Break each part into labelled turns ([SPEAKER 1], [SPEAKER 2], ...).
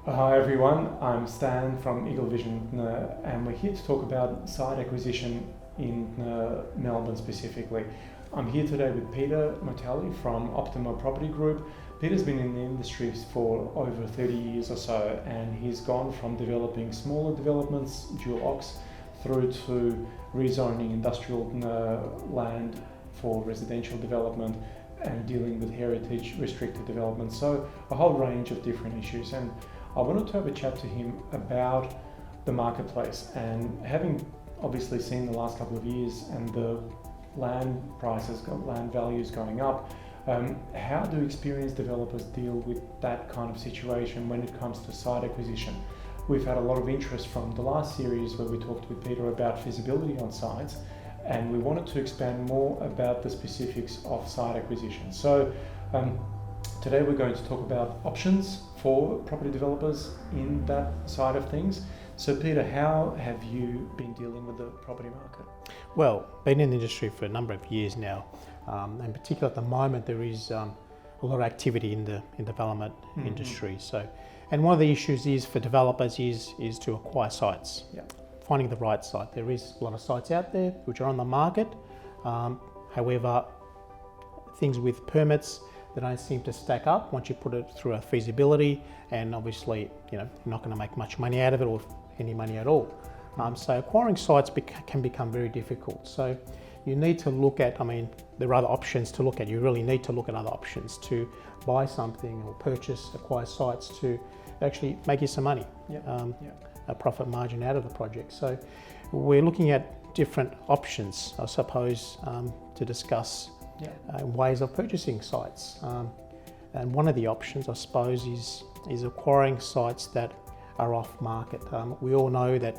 [SPEAKER 1] Hi everyone, I'm Stan from Eagle Vision and we're here to talk about site acquisition in Melbourne specifically. I'm here today with Peter Motalli from Optima Property Group. Peter's been in the industry for over 30 years or so, and he's gone from developing smaller developments, dual ox, through to rezoning industrial land for residential development and dealing with heritage restricted development. So a whole range of different issues. And I wanted to have a chat to him about the marketplace, and having obviously seen the last couple of years and the land prices, land values going up, how do experienced developers deal with that kind of situation when it comes to site acquisition? We've had a lot of interest from the last series where we talked with Peter about feasibility on sites, and we wanted to expand more about the specifics of site acquisition. So today we're going to talk about options for property developers in that side of things. So Peter, how have you been dealing with the property market?
[SPEAKER 2] Well, been in the industry for a number of years now, and particularly at the moment there is a lot of activity in the development industry. So, and one of the issues is for developers is to acquire sites.
[SPEAKER 1] Yeah.
[SPEAKER 2] Finding the right site. There is a lot of sites out there which are on the market. However, things with permits, they don't seem to stack up once you put it through a feasibility, and obviously, you're not going to make much money out of it, or any money at all. So acquiring sites can become very difficult. So you need to look at, there are other options to look at. You really need to look at other options to buy something or acquire sites to actually make you some money, a profit margin out of the project. So we're looking at different options, I suppose, to discuss ways of purchasing sites. And one of the options, I suppose, is acquiring sites that are off market. We all know that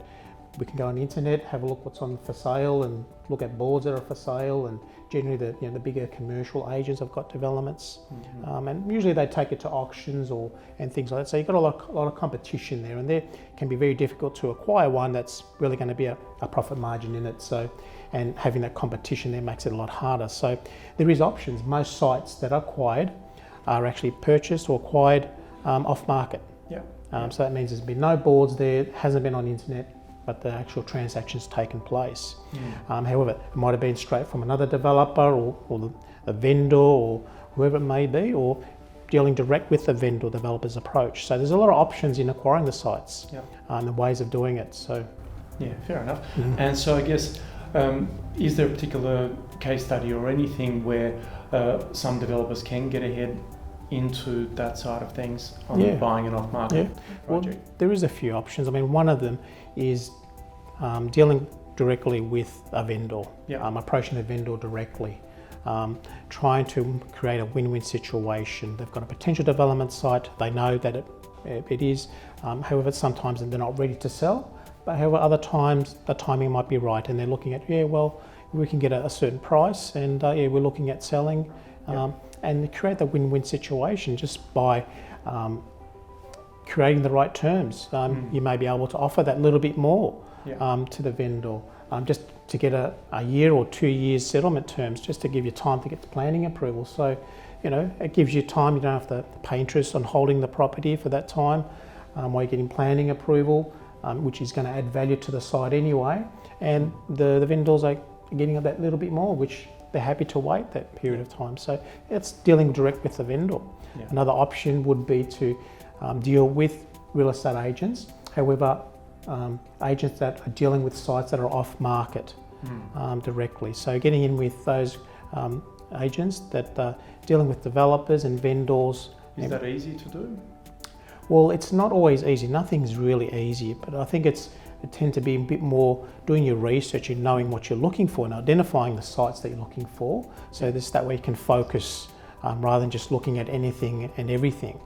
[SPEAKER 2] we can go on the internet, have a look what's on for sale, and look at boards that are for sale, and generally the bigger commercial agents have got developments, and usually they take it to auctions and things like that. So you've got a lot of competition there, and there can be very difficult to acquire one that's really going to be a profit margin in it. So, and having that competition there makes it a lot harder. So there is options. Most sites that are acquired are actually purchased or acquired off market. So that means there's been no boards there, hasn't been on the internet, but the actual transaction's taken place. However, it might have been straight from another developer or the vendor or whoever it may be, or dealing direct with the vendor developer's approach. So there's a lot of options in acquiring the sites and ways of doing it. So
[SPEAKER 1] yeah, fair enough. And so I guess, is there a particular case study or anything where some developers can get ahead into that side of things on buying an off-market project?
[SPEAKER 2] Well, there is a few options. One of them is dealing directly with a vendor, approaching the vendor directly, trying to create a win-win situation. They've got a potential development site, they know that it is, however, sometimes they're not ready to sell, but however, other times the timing might be right, and they're looking at, we can get a certain price, and we're looking at selling, and create the win-win situation just by creating the right terms. You may be able to offer that little bit more to the vendor, just to get a year or 2 years settlement terms, just to give you time to get the planning approval. So, it gives you time. You don't have to pay interest on holding the property for that time while you're getting planning approval, which is going to add value to the site anyway. And the vendors are getting that little bit more, which they're happy to wait that period of time. So it's dealing direct with the vendor. Another option would be to deal with real estate agents. However, agents that are dealing with sites that are off market directly. So getting in with those agents that are dealing with developers and vendors.
[SPEAKER 1] Is that easy to do?
[SPEAKER 2] Well, it's not always easy. Nothing's really easy, but I think it tend to be a bit more doing your research and knowing what you're looking for and identifying the sites that you're looking for. So that way you can focus rather than just looking at anything and everything.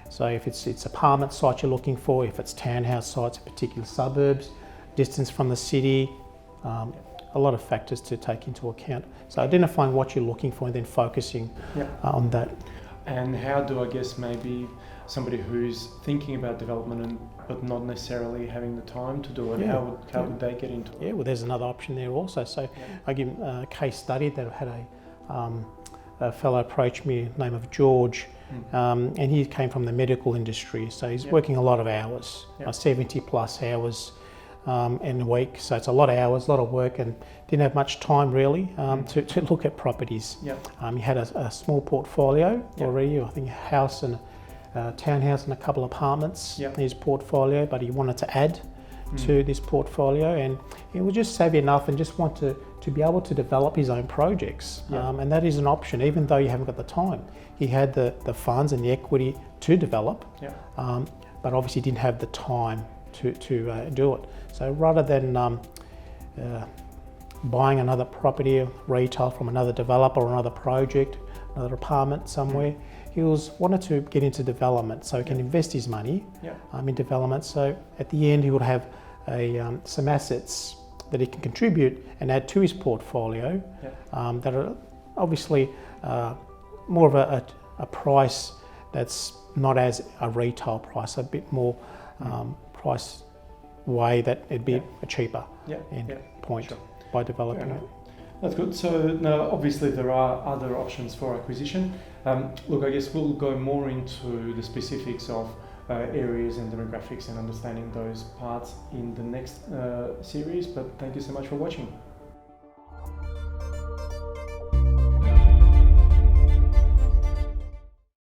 [SPEAKER 2] So if it's apartment sites you're looking for, if it's townhouse sites in particular suburbs, distance from the city, a lot of factors to take into account. So identifying what you're looking for and then focusing on that.
[SPEAKER 1] And how do, I guess, maybe somebody who's thinking about development but not necessarily having the time to do it, how would they get into it?
[SPEAKER 2] Yeah, well, there's another option there also. So I give a case study that I had a fellow approach me, name of George, and he came from the medical industry, so he's
[SPEAKER 1] Yep.
[SPEAKER 2] working a lot of hours,
[SPEAKER 1] Yep.
[SPEAKER 2] 70 plus hours in a week. So it's a lot of hours, a lot of work, and didn't have much time really to look at properties.
[SPEAKER 1] Yep.
[SPEAKER 2] He had a small portfolio
[SPEAKER 1] Yep.
[SPEAKER 2] already, I think a house and a townhouse and a couple of apartments
[SPEAKER 1] Yep.
[SPEAKER 2] in his portfolio, but he wanted to add to this portfolio, and he was just savvy enough and just want to be able to develop his own projects.
[SPEAKER 1] Yeah.
[SPEAKER 2] And that is an option, even though you haven't got the time. He had the funds and the equity to develop,
[SPEAKER 1] Yeah.
[SPEAKER 2] but obviously didn't have the time to do it. So rather than buying another property, retail from another developer or another project, another apartment somewhere, he wanted to get into development so he can invest his money in development. So at the end he would have some assets that he can contribute and add to his portfolio that are obviously more of a price that's not as a retail price, a bit more price way that it'd be a cheaper end point by developing it.
[SPEAKER 1] That's good. So now, obviously, there are other options for acquisition. Look, I guess we'll go more into the specifics of areas and demographics and understanding those parts in the next series. But thank you so much for watching.